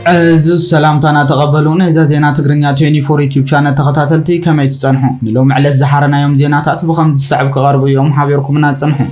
عزوز سلامتنا تقبلون إذا زينات تقرنيا 24 يوتيوب شانل تخطاتلتي كما يتصنحون نلوم على الزحارنا يوم زينات بخمس الساعة كغرب يوم حابيركم نتصنحون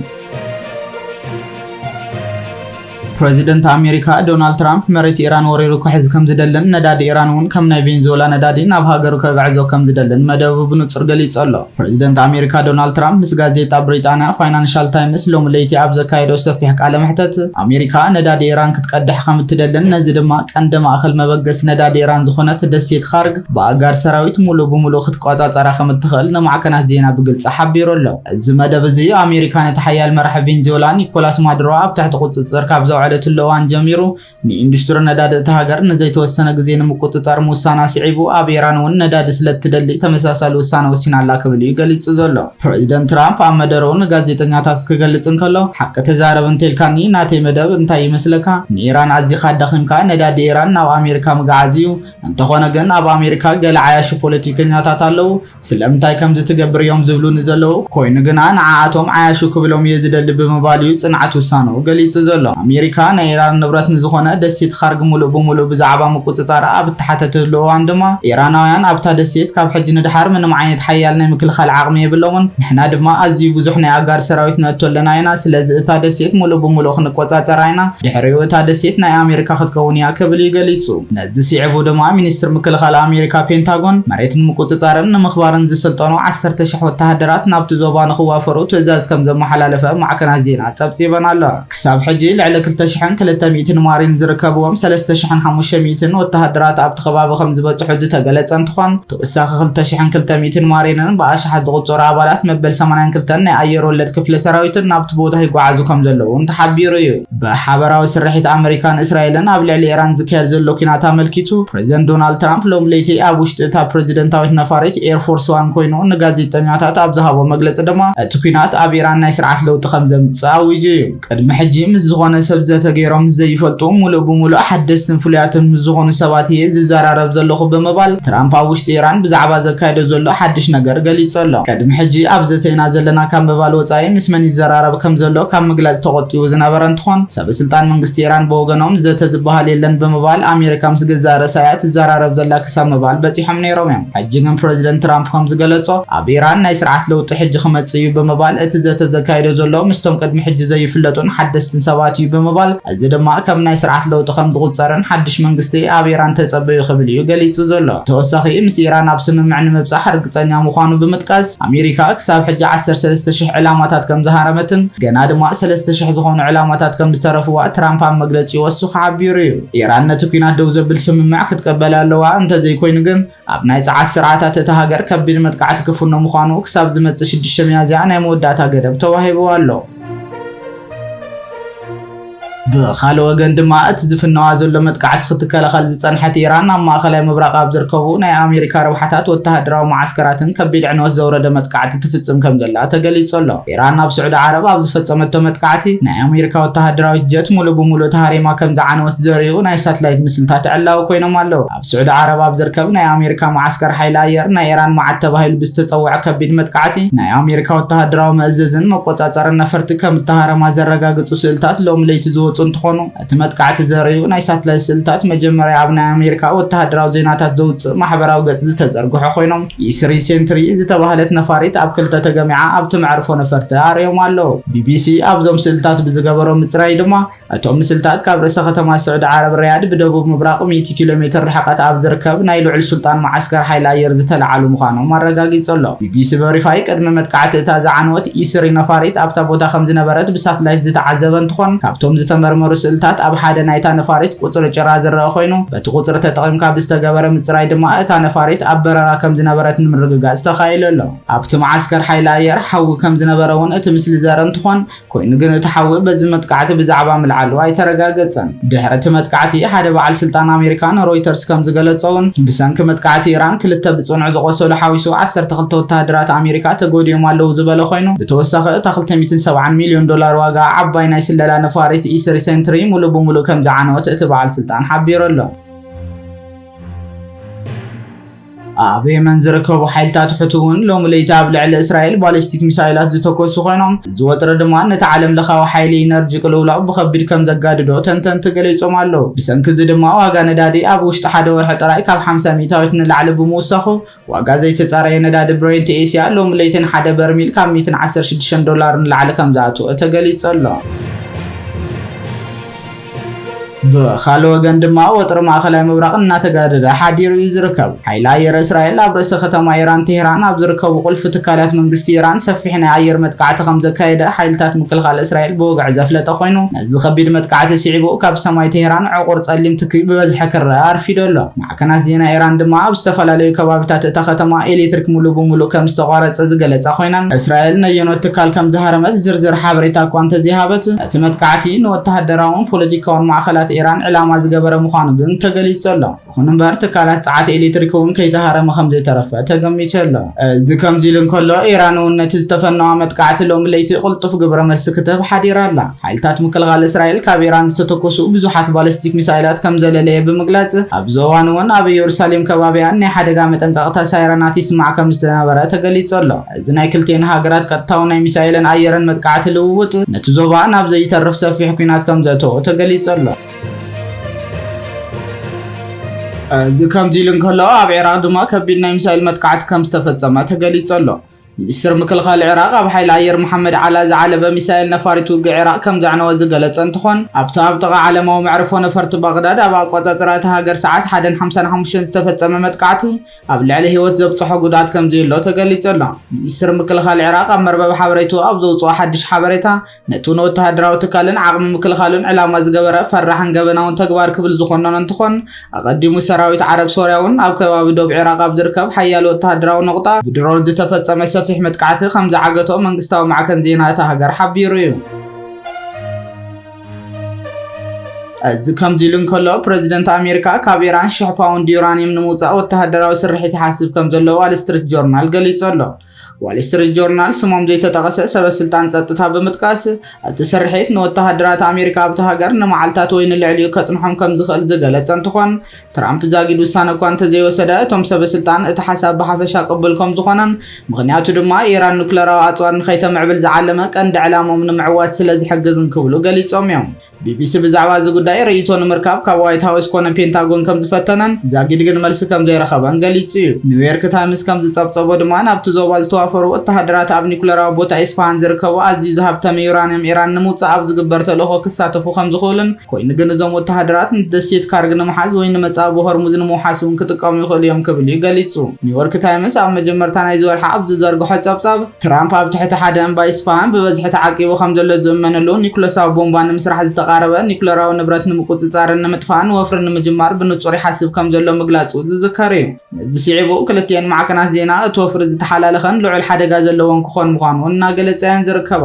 بريزيدنت أمريكا دونالد ترامب مريت إيران وريرو كحز كم زدلن نداد إيران ون كم نبينزولا ندادين أبها جرو كعزو كم زدلن مدى بنوتر قليت الله بريزيدنت أمريكا دونالد ترامب مسجازيتا بريطانيا فاينانشال تايمز لوم ليتي أبز كايدو سفيحك على محتت أمريكا نداد إيران كتقدح خم تدلن نزد ما عندما أخل مبجس نداد إيران زخونة تدسيت خارج بأجار سراويت مولو بمولو خد قاطع ترى خم تخل نمع كانت زينة بقلت حبير الله الزمادة بزي أمريكا نتحيا المرحب بينزولا نيكولاس مادرو تحت قدس تركب على اللوان جميرو ني اندستري نداد تهاجر نزي توسنه غزي نمقططار موسانا سيعبو ابيران ون نداد ስለትደሊ ተመሳሳሉ ውሳኔ ወሲናላ ከብል ይገልጽ ዘሎ ፕሬዝዳንት ትራምፕ አመደረውን ጋዜጠኛታት ከገልጽን ከሎ ሐቅ ተዛረብን ተልካኒ ናቴ መደብ እንታይ ይመስለካ ኢራን አዚኻ ዳኺምካ ነዳድ ኢራን ናብ አሜሪካ መጋዓዚዩ እንተኾነ ግን ኣብ አሜሪካ ገለዓያሽ ፖለቲከኛታት አለው ስለምታይ ከም ዝትገብርዮም ዝብሉን ዘለው ኮይኑ ግን ንዓኣቶም ዓያሹ ክብሎም የዝደል በመባልዩ ጽንዓት ውሳኔው ገልጽ ዘሎ አሜሪካ ኢራን ንብረት ንዝኾነ ደሴት خارج ሙሉእ በሙሉእ ብዛዕባ መቆጣጸር ኣብ ተሓተተሉ አንድማ ኢራናውያን ኣብታ ደሴት ካብ ሕጂ ንድሓር ምንም ዓይነት ሓያል ናይ ምክልኻል ዓቕሚ የብለውን ንሕና ድማ ኣዝዩ ብዙሕ ናይ ኣጋር ሰራዊት ነእተለና ኢና ስለዚ እታ ደሴት ሙሉእ በሙሉእ ክንቆጻጸር ኢና ድሕሪኡ እታ ደሴት ናይ ኣሜሪካ ክትከውን እያ ክብል ይገልጹ ነዚ ሲዕቡ ድማ ሚኒስትር ምክልኻል ኣሜሪካ ፔንታጎን መሬትን ምቆጻጸርን ንምኽባርን ዝሰልጠኑ 10,000 ወታደራት ናብቲ ዞባ ንኽዋፈሩ ትእዛዝ ከም ዘመሓላለፈ ማዕከናት ዜና ጸብጺበን ኣሎ ክሳብ ሕጂ ልዕሊ 2,300 ማሪን ዝርከብዎም 3,500 ወታደራት ኣብ ተኸባቢ ከም ዝበጽሑ ዝተገለጸ እንትኾን ተወሳኺ 2,200 ማሪንን ብኣሽሓት ዝቑጸሩ ኣባላት መበል 82 ናይ ኣየር ወለድ ክፍለ ሰራዊትን ናብቲ ቦታ ይጓዓዙ ከም ዘለዉ ተሓቢሩ እዩ ብሓበራዊ ስርሒት ኣሜሪካን እስራኤልን ኣብ ልዕሊ ኢራን ዝካየድ ዘሎ ኩናት ኣመልኪቱ ፕሬዝዳንት ዶናልድ ትራምፕ ሎም ለይቲ ኣብ ውሽጢ እታ ፕሬዝዳንታዊት ነፋሪት ኤር ፎርስ ዋን ኮይኑ ንጋዜጠኛታት ኣብ ዝሃቦ መግለጺ ድማ እቲ ኩናት ኣብ ኢራን ናይ ስርዓት ለውጢ ከም ዘምጽእ ኣውጁ እዩ ቅድሚ ሕጂ ምስ ዝኾነ ሰብ ዘተገይሮም ዘይፈልጡ ሙሉእ በሙሉእ ሓደስትን ፍሉያትን ዝኾኑ ሰባት ዝዘራረብ ዘለኹ በመባል ትራምፕ ኣብ ውሽጢ ኢራን ብዛዕባ ዘካየደ ዘሎ ሓድሽ ነገር ገሊጹ ኣሎ ቅድሚ ሕጂ ኣብ ዘተይና ዘለና ካብ ምባል ወጻኢ ምስ መን ይዘራረብ ከም ዘሎ ካብ ምግላጽ ተቆጢቡ ዝነበረ እንትኾን ሰበስልጣን መንግስቲ ኢራን ብወገኖም ዘተ ዝበሃል የለን በመባል ኣሜሪካ ምስ ገዛእ ርእሳያ ትዘራረብ ዘላ ክሳብ ምባል በፂሖም ነይሮም እዮም ሕጂ ግን ፕሬዝዳንት ትራምፕ ከም ዝገለጾ ኣብ ኢራን ናይ ስርዓት ለውጢ ሕጂ ክመጽእ እዩ በመባል እቲ ዘተ ዘካየደ ዘሎ ምስቶም ቅድሚ ሕጂ ዘይፍለጡን ሓደስትን ሰባት እዩ በመባል እዚ ድማ ከም ናይ ስርዓት ለውጢ ከም ዝቁጸርን ሓድሽ መንግስቲ ኣብ ኢራን ተጸበዩ ክብል እዩ ገሊጹ ዘሎ ተወሳኺ ምስ ኢራን ኣብ ስምምዕ ንምብጻሕ እርግጠኛ ምዃኑ ብምጥቃስ ኣሜሪካ ክሳብ ሕጂ 13,000 ዕላማታት ከም ዝሃረመትን ገና ድማ 3,000 ዝኾኑ ዕላማታት ከም ዝተረፍዋ ትራምፕ ኣብ መግለጺ ወስኹ ሓቢሩ እዩ ኢራን ነቲ ኩናት ደው ዘብል ስምምዕ ክትቀበል ኣለዋ እንተዘይኮይኑ ግን ኣብ ናይ ጸዓት ስርዓታት እታ ሃገር ከቢድ መጥቃዕቲ ክፍኖ ምዃኑ ክሳብ ዝመጽእ 6 ሚያዝያ ናይ መወዳእታ ገደብ ተዋሂቡ ኣሎ بخال وجن دماء تزفنوا عزل متقعد خطك لخال زنحة إيران أما خلال مبرقة بزركبون أي أمريكا روحتات والتهدرا ومعسكرات كبير عنوات زورة متقعد تفتسم كم دلها تقليد صلى إيران بسعود عرب أبزفتسم متقعتي ناي أمريكا والتهدرا جت مولو بمولو تهاري ما كم دعنوات زوريو ناي ساتلايت مثل تاتعلا وكوينو مالو بسعود عرب أبزركب ناي أمريكا معسكر حيلاير ناي إيران معتبه البستتصوع كبير متقعتي ناي أمريكا والتهدرا ومأززن مقوطات صار النفرت كم التهارة ما زرقا قد سلطات لهم ليتزوت እንትኾኑ እቲ መጥቃዕቲ ዘርእዩ ናይ ሳትላይት ስልታት መጀመርያ ኣብ ናይ ኣሜሪካ ወታደራዊ ዜናታት ዘውፅእ ማሕበራዊ ገጽ ዝተዘርግሑ ኮይኖም ኢስሪ ሴንትሪ ዝተባህለት ነፋሪት ኣብ ክልተ ተገሚዓ ኣብቲ መዕርፎ ነፈርቲ ኣርዮም ኣለዉ ቢቢሲ ኣብዞም ስልታት ብዝገበሮ ምጽራይ ድማ እቶም ስልታት ካብ ርእሰ ከተማ ስዑድ ዓረብ ሪያድ ብደቡብ ምብራቕ 100 ኪሎ ሜትር ርሕቀት ኣብ ዝርከብ ናይ ልዑል ሱልጣን ማዓስከር ሓይሊ ኣየር ዝተለዓሉ ምዃኖም ኣረጋጊጹ ኣሎ ቢቢሲ ቨሪፋይ ቅድሚ መጥቃዕቲ እታ ዝዓነወት ኢስሪ ነፋሪት ኣብታ ቦታ ከም ዝነበረት ብሳትላይት ዝተዓዘበ እንትኾን ካብቶም ዝተመርመሩ ስልታት ኣብ ሓደ ናይታ ነፋሪት ቁጽሪ ጭራ ዝረአ ኮይኑ በቲ ቁጽሪ ተጠቒምካ ብዝተገበረ ምጽራይ ድማ እታ ነፋሪት ኣብ በረራ ከም ዝነበረት ንምርግጋጽ ተኻይሉ ኣሎ ኣብቲ ማዓስከር ሓይሊ ኣየር ሓዊ ከም ዝነበረ እውን እቲ ምስሊ ዘርኢ እንትኾን ኮይኑ ግን እቲ ሓዊ በዚ መጥቃዕቲ ብዛዕባ ምልዓሉ ኣይተረጋገጸን ድሕሪ እቲ መጥቃዕቲ ሓደ በዓል ስልጣን ኣሜሪካን ሮይተርስ ከም ዝገለጸውን ብሰንኪ መጥቃዕቲ ኢራን ክልተ ብጽኑዕ ዝቆሰሉ ሓዊሱ 12 ወታደራት ኣሜሪካ ተጎዲዮም ኣለዉ ዝበለ ኮይኑ ብተወሳኺ እታ $270 ሚልዮን ዋጋ ዓባይ ናይ ስለላ ነፋሪት ኢስሪ ሴንትሪ ሙሉ በሙሉ ከም ዝዓነወት እቲ በዓል ስልጣን ሓቢሩ ኣሎ ኣብ የመን ዝርከቡ ሓይልታት ሕቱውን ሎም ለይቲ ኣብ ልዕሊ እስራኤል ባሊስቲክ ሚሳይላት ዝተኮሱ ኮይኖም ዝወጥረ ድማ ነቲ ዓለም ለኻዊ ሓይሊ ኢነርጂ ቅልውላው ብከቢድ ከም ዘጋድዶ ተንተንቲ ገሊፆም ኣለዉ። ብሰንኪ እዚ ድማ ዋጋ ነዳዲ ኣብ ውሽጢ ሓደ ወርሒ ጥራይ ካብ 50 ሚእታዊት ንላዕሊ ብምውሳኹ ዋጋ ዘይተፃረየ ነዳዲ ብሬንት ኤስያ ሎም ለይቲ ሓደ በርሚል ካብ $116 ንላዕሊ ከም ዝኣተወ ተገሊጹ ኣሎ። በኻል ወገን ድማ ወጥሪ ማእከላይ ምብራቅ እናተጋደደ ሓዲሩ ይዝርከብ። ሓይሊ ኣየር እስራኤል ኣብ ርእሰ ከተማ ኢራን ቴህራን ኣብ ዝርከቡ ቁልፊ ትካላት መንግስቲ ኢራን ሰፊሕ ናይ ኣየር መጥቃዕቲ ከም ዘካየደ ሓይልታት ምክልኻል እስራኤል ብወግዕ ዘፍለጠ ኮይኑ ነዚ ከቢድ መጥቃዕቲ ስዒቡ ካብ ሰማይ ቴህራን ዕቁር ጸሊም ትኪ ብበዝሒ ክረአ ኣርፊዱ ኣሎ። ማዕከናት ዜና ኢራን ድማ ኣብ ዝተፈላለዩ ከባቢታት እታ ከተማ ኤሌክትሪክ ሙሉእ ብሙሉእ ከም ዝተቋረፀ ዝገለጻ ኮይነን እስራኤል ነየኖት ትካል ከም ዝሃረመት ዝርዝር ሓበሬታ እኳ እንተዘይሃበት እቲ መጥቃዕቲ ንወተሃደራውን ፖለቲካውን ማዕከላት ኢራን ዕላማ ዝገበረ ምዃኑ ግን ተገሊጹ ኣሎ። ይኹን እምበር ትካላት ፀዓት ኤሌክትሪክ እውን ከይተሃረመ ከም ዘይተረፈ ተገሚቱ ኣሎ። እዚ ከምዚ ኢሉ እንከሎ ኢራን እውን ነቲ ዝተፈነወ መጥቃዕቲ ሎም ለይቲ ቅልጡፍ ግብረ መልሲ ክትህብ ሓዲራ ኣላ። ሓይልታት ምክልኻል እስራኤል ካብ ኢራን ዝተተኮሱ ብዙሓት ባሊስቲክ ሚሳይላት ከም ዘለለየ ብምግላጽ ኣብዚ እዋን እውን ኣብ ኢየሩሳሌም ከባቢያን ናይ ሓደጋ መጠንቀቕታ ሳይረናት ይስማዕ ከም ዝነበረ ተገሊጹ ኣሎ። እዚ ናይ ክልቲአን ሃገራት ቀጥታዊ ናይ ሚሳይልን ኣየርን መጥቃዕቲ ልውውጥ ነቲ ዞባ ናብ ዘይተርፍ ሰፊሕ ኩናት ከም ዘእተዎ ተገሊጹ ኣሎ። እዚ ከምዚ ኢሉ እንከሎ ኣብ ኢራቅ ድማ ከቢድ ናይ ሚሳይል መጥቃዕቲ ከም ዝተፈጸመ ተገሊጹ ኣሎ። ሚኒስትር ምክልኻል ኢራቅ ኣብ ሓይሊ ኣየር መሐመድ ዓላ ዝዓለበ ሚሳይል ነፋሪት ውግእ ኢራቅ ከም ዘዕነወ ዝገለጸ እንትኾን ኣብቲ ኣብ ጥቓ ዓለማዊ መዕርፎ ነፈርቲ ባግዳድ ኣብ ኣቆጻጽራ እታ ሃገር ሰዓት 1:55 ዝተፈጸመ መጥቃዕቲ ኣብ ልዕሊ ህይወት ዘብጽሖ ጉድኣት ከም ዘየሎ ተገሊጹ ኣሎ። ሚኒስትር ምክልኻል ኢራቅ ኣብ መርበብ ሓበሬቱ ኣብ ዘውፅኦ ሓድሽ ሓበሬታ ነቲ ወተሃደራዊ ትካልን ዓቕሚ ምክልኻልን ዕላማ ዝገበረ ፈራሕን ገበናውን ተግባር ክብል ዝኾነን እንትኾን ኣቐዲሙ ሰራዊት ዓረብ ሶርያ እውን ኣብ ከባቢ ደቡብ ኢራቅ ኣብ ዝርከብ ሓያል ወተሃደራዊ ነቑጣ ብድሮን ዝተፈጸመ ሰፊሕ መጥቃዕቲ ከም ዝዓገቶ መንግስታዊ ማዕከን ዜና እታ ሃገር ሓቢሩ እዩ። እዚ ከምዚ ኢሉ እንከሎ ፕሬዚደንት ኣሜሪካ ካብ ኢራን 1000 ፓውንድ ዩራኒየም ንምውፃእ ወተሃደራዊ ስርሒት ይሓስብ ከም ዘለዎ ዋል ስትሪት ጆርናል ገሊጹ ኣሎ። ዋል ስትሪት ጆርናል ስሞም ዘይተጠቐሰ ሰበስልጣን ጸጥታ ብምጥቃስ እቲ ስርሒት ንወተሃደራት ኣሜሪካ ኣብቲ ሃገር ንመዓልታት ወይ ንልዕሊኡ ከጽንሖም ከም ዝኽእል ዝገለጸ እንትኾን ትራምፕ ዛጊድ ውሳነ እኳ እንተዘይወሰደ እቶም ሰበስልጣን እቲ ሓሳብ ብሓፈሻ ቅቡል ከም ዝኾነን ምክንያቱ ድማ ኢራን ኑክለራዊ ኣጽዋር ንኸይተምዕብል ዝዓለመ ቀንዲ ዕላሞም ንምዕዋት ስለ ዝሕግዝን ክብሉ ገሊጾም እዮም። ቢቢሲ ብዛዕባ እዚ ጉዳይ ርእይቶ ንምርካብ ካብ ዋይት ሃውስ ኮነ ፔንታጎን ከም ዝፈተነን ዛጊድ ግን መልሲ ከም ዘይረኸበን ገሊጹ እዩ። ኒውዮርክ ታይምስ ከም ዝጸብጸቦ ድማ ናብቲ ዞባ ዝተዋፈሩ ወተሃደራት ኣብ ኒኩለራዊ ቦታ ኢስፋሃን ዝርከቡ ኣዝዩ ዝሃብተመ ዩራኒየም ኢራን ንምውፃእ ኣብ ዝግበር ተልእኾ ክሳተፉ ከም ዝኽእሉን ኮይኑ ግን እዞም ወተሃደራት ንደሴት ካርግ ንምሓዝ ወይ ንመጻቢ ሆርሙዝ ንምውሓስ እውን ክጥቀሙ ይኽእሉ እዮም ክብል እዩ ገሊጹ። ኒውዮርክ ታይምስ ኣብ መጀመርታ ናይ ዝወርሓ ኣብ ዝዘርግሖ ጸብጻብ ትራምፕ ኣብ ትሕቲ ሓደ እምባ ኢስፋሃን ብበዝሒ ተዓቂቡ ከም ዘሎ ዝእመነሉ ኒኩለሳዊ ቦምባ ንምስራሕ ዝተቃረበ ኒኩለራዊ ንብረት ንምቁፅጻርን ንምጥፋእን ወፍሪ ንምጅማር ብንጹር ይሓስብ ከም ዘሎ ምግላጹ ዝዝከር እዩ። ነዚ ስዒቡ ክልቲአን ማዕከናት ዜና እቲ ወፍሪ ዝተሓላለኸን ልዑል ሓደጋ ዘለዎን ክኾን ምዃኑ እናገለጸያን ዝርከባ።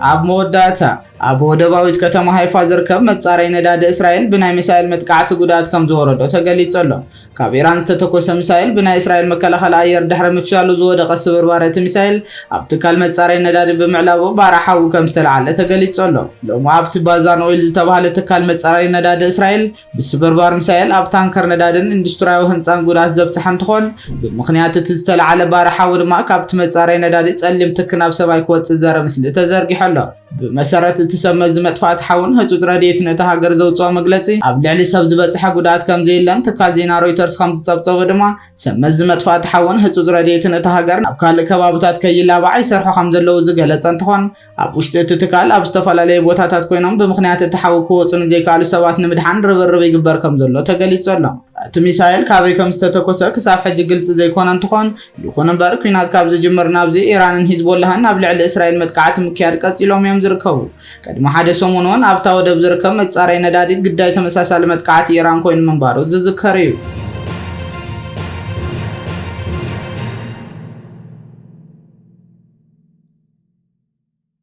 ኣብ መወዳእታ ኣብ ወደባዊት ከተማ ሃይፋ ዝርከብ መጻረይ ነዳዲ እስራኤል ብናይ ሚሳኤል መጥቃዕቲ ጉድኣት ከም ዝወረዶ ተገሊጹ ኣሎ። ካብ ኢራን ዝተተኮሰ ሚሳኤል ብናይ እስራኤል መከላኸሊ ኣየር ድሕሪ ምፍሻሉ ዝወደቐ ስብርባር እቲ ሚሳኤል ኣብ ትካል መጻረይ ነዳዲ ብምዕላቡ ባራሓዊ ከም ዝተለዓለ ተገሊጹ ኣሎ። ሎሚ ኣብቲ ባዛን ኦይል ዝተባሃለ ትካል መጻረይ ነዳዲ እስራኤል ብስብርባር ሚሳኤል ኣብ ታንከር ነዳድን ኢንዱስትርያዊ ህንፃን ጉድኣት ዘብጽሕ እንትኾን ብምኽንያት እቲ ዝተለዓለ ባራሓዊ ድማ ካብቲ መጻረይ ነዳዲ ጸሊም ትኪ ናብ ሰማይ ክወጽእ ዘርኢ ምስሊ ተዘርጊሑ ኣሎ። ብመሰረት እቲ ሰመዝ መጥፋእቲ ሓውን ህጹጽ ረድኤት ነቲ ሃገር ዘውፅኦ መግለጺ ኣብ ልዕሊ ሰብ ዝበጽሐ ጉድኣት ከም ዘየለን ትካል ዜና ሮይተርስ ከም ዝጸብጸቦ ድማ ሰመዝ መጥፋእቲ ሓውን ህጹጽ ረድኤት ነቲ ሃገር ናብ ካልእ ከባቢታት ከይላባዕ ይሰርሑ ከም ዘለዉ ዝገለጸ እንትኾን ኣብ ውሽጢ እቲ ትካል ኣብ ዝተፈላለየ ቦታታት ኮይኖም ብምኽንያት እቲ ሓዊ ክወፁ ንዘይከኣሉ ሰባት ንምድሓን ርብርብ ይግበር ከም ዘሎ ተገሊጹ ኣሎ። እቲ ሚሳኤል ካበይ ከም ዝተተኮሰ ክሳብ ሕጂ ግልጽ ዘይኮነ እንትኾን ይኹን እምበር ኩናት ካብ ዝጅምር ናብዚ ኢራንን ሂዝቦላህን ኣብ ልዕሊ እስራኤል መጥቃዕቲ ምክያድ ቀፂሎም እዮም ዝርከቡ። ቀድሚ ሓደ ሰሙን እውን ኣብታ ወደብ ዝርከብ መጻረይ ነዳዲ ግዳይ ተመሳሳሊ መጥቃዕቲ ኢራን ኮይኑ ምንባሩ ዝዝከር እዩ።